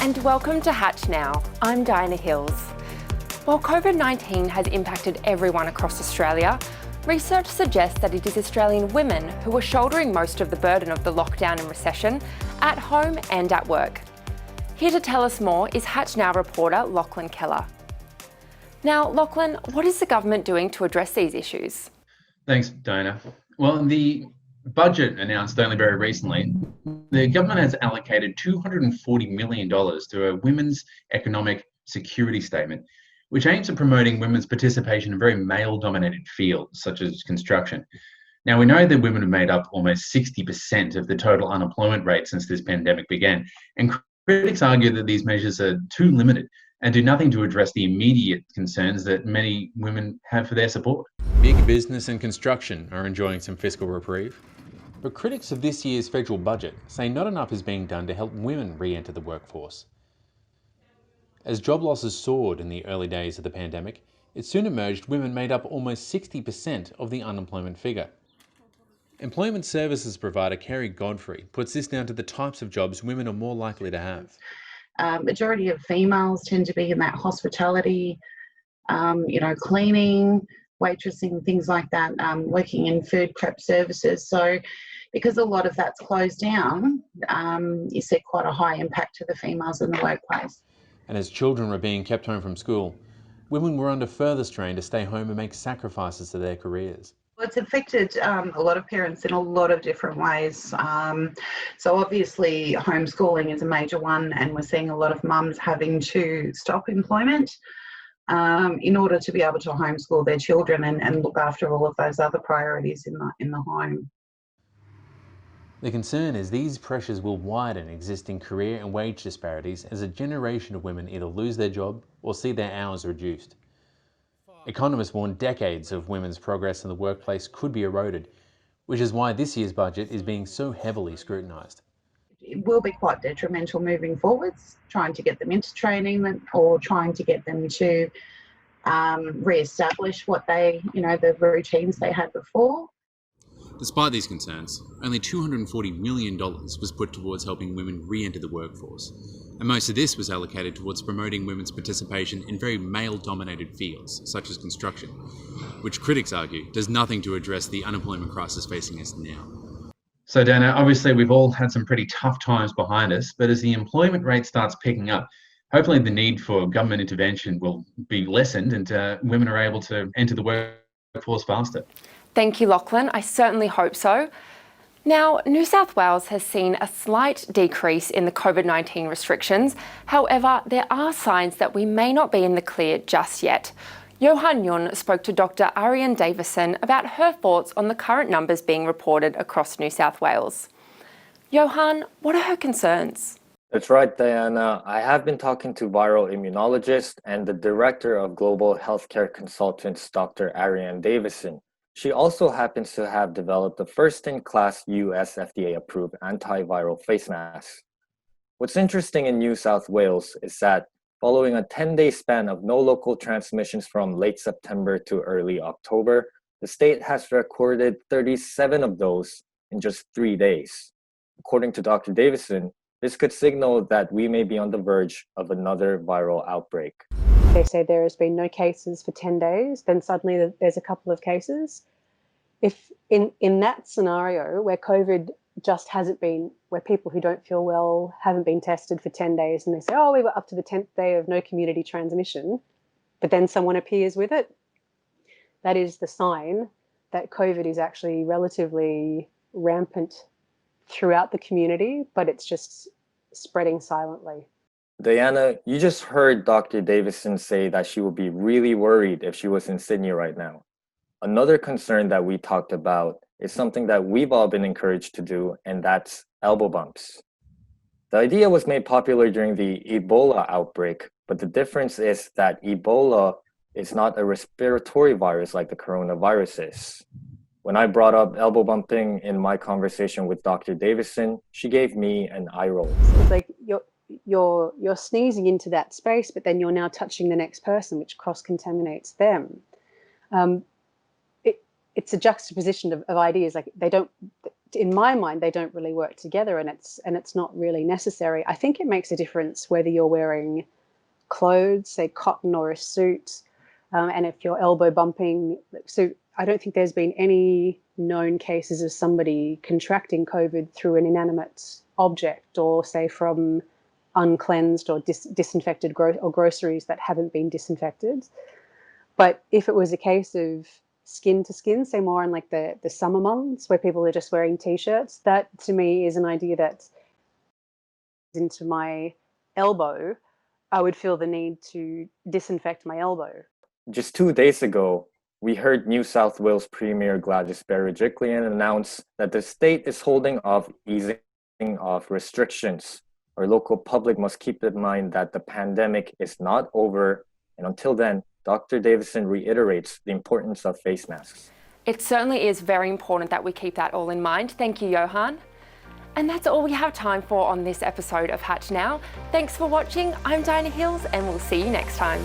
and welcome to HatchNOW. I'm Diana Hills. While COVID-19 has impacted everyone across Australia, research suggests that it is Australian women who are shouldering most of the burden of the lockdown and recession, at home and at work. Here to tell us more is HatchNOW reporter Lachlan Keller. Now, Lachlan, what is the government doing to address these issues? Thanks, Diana. Well, the budget announced only very recently, the government has allocated $240 million to a women's economic security statement, which aims at promoting women's participation in very male-dominated fields, such as construction. Now, we know that women have made up almost 60% of the total unemployment rate since this pandemic began, and critics argue that these measures are too limited and do nothing to address the immediate concerns that many women have for their support. Big business and construction are enjoying some fiscal reprieve, but critics of this year's federal budget say not enough is being done to help women re-enter the workforce. As job losses soared in the early days of the pandemic, it soon emerged women made up almost 60% of the unemployment figure. Employment services provider Kerry Godfrey puts this down to the types of jobs women are more likely to have. Majority of females tend to be in that hospitality, cleaning, waitressing, things like that, working in food prep services. So because a lot of that's closed down, you see quite a high impact to the females in the workplace. And as children were being kept home from school, women were under further strain to stay home and make sacrifices to their careers. Well, it's affected a lot of parents in a lot of different ways. So obviously homeschooling is a major one, and we're seeing a lot of mums having to stop employment in order to be able to homeschool their children and look after all of those other priorities in the home. The concern is these pressures will widen existing career and wage disparities as a generation of women either lose their job or see their hours reduced. Economists warn decades of women's progress in the workplace could be eroded, which is why this year's budget is being so heavily scrutinised. It will be quite detrimental moving forwards, trying to get them into training or trying to get them to re-establish what the routines they had before. Despite these concerns, only $240 million was put towards helping women re-enter the workforce, and most of this was allocated towards promoting women's participation in very male-dominated fields, such as construction, which critics argue does nothing to address the unemployment crisis facing us now. So, Dana, obviously we've all had some pretty tough times behind us, but as the employment rate starts picking up, hopefully the need for government intervention will be lessened and women are able to enter the workforce faster. Thank you, Lachlan. I certainly hope so. Now, New South Wales has seen a slight decrease in the COVID-19 restrictions. However, there are signs that we may not be in the clear just yet. Yohan spoke to Dr. Ariane Davison about her thoughts on the current numbers being reported across New South Wales. Yohan, what are her concerns? That's right, Diana. I have been talking to viral immunologist and the director of Global Healthcare Consultants, Dr. Ariane Davison. She also happens to have developed the first-in-class US FDA-approved antiviral face mask. What's interesting in New South Wales is that following a 10-day span of no local transmissions from late September to early October, the state has recorded 37 of those in just 3 days. According to Dr. Davison, this could signal that we may be on the verge of another viral outbreak. They say there has been no cases for 10 days, then suddenly there's a couple of cases. If in that scenario where COVID just hasn't been, where people who don't feel well haven't been tested for 10 days and they say, oh, we were up to the 10th day of no community transmission, but then someone appears with it, that is the sign that COVID is actually relatively rampant throughout the community, but it's just spreading silently. Diana, you just heard Dr. Davison say that she would be really worried if she was in Sydney right now. Another concern that we talked about is something that we've all been encouraged to do, and that's elbow bumps. The idea was made popular during the Ebola outbreak, but the difference is that Ebola is not a respiratory virus like the coronavirus is. When I brought up elbow bumping in my conversation with Dr. Davison, she gave me an eye roll. It's like you're sneezing into that space, but then you're now touching the next person, which cross-contaminates them. It's a juxtaposition of ideas. Like in my mind, they don't really work together, and it's not really necessary. I think it makes a difference whether you're wearing clothes, say cotton or a suit, and if you're elbow bumping. So I don't think there's been any known cases of somebody contracting COVID through an inanimate object, or say from uncleansed or disinfected groceries that haven't been disinfected. But if it was a case of skin to skin, say more in like the summer months where people are just wearing t-shirts, that to me is an idea that into my elbow, I would feel the need to disinfect my elbow. Just 2 days ago, we heard New South Wales Premier Gladys Berejiklian announce that the state is holding off easing of restrictions. Our local public must keep in mind that the pandemic is not over, and until then, Dr. Davison reiterates the importance of face masks. It certainly is very important that we keep that all in mind. Thank you, Yohan. And that's all we have time for on this episode of HatchNOW. Thanks for watching. I'm Dinah Hills, and we'll see you next time.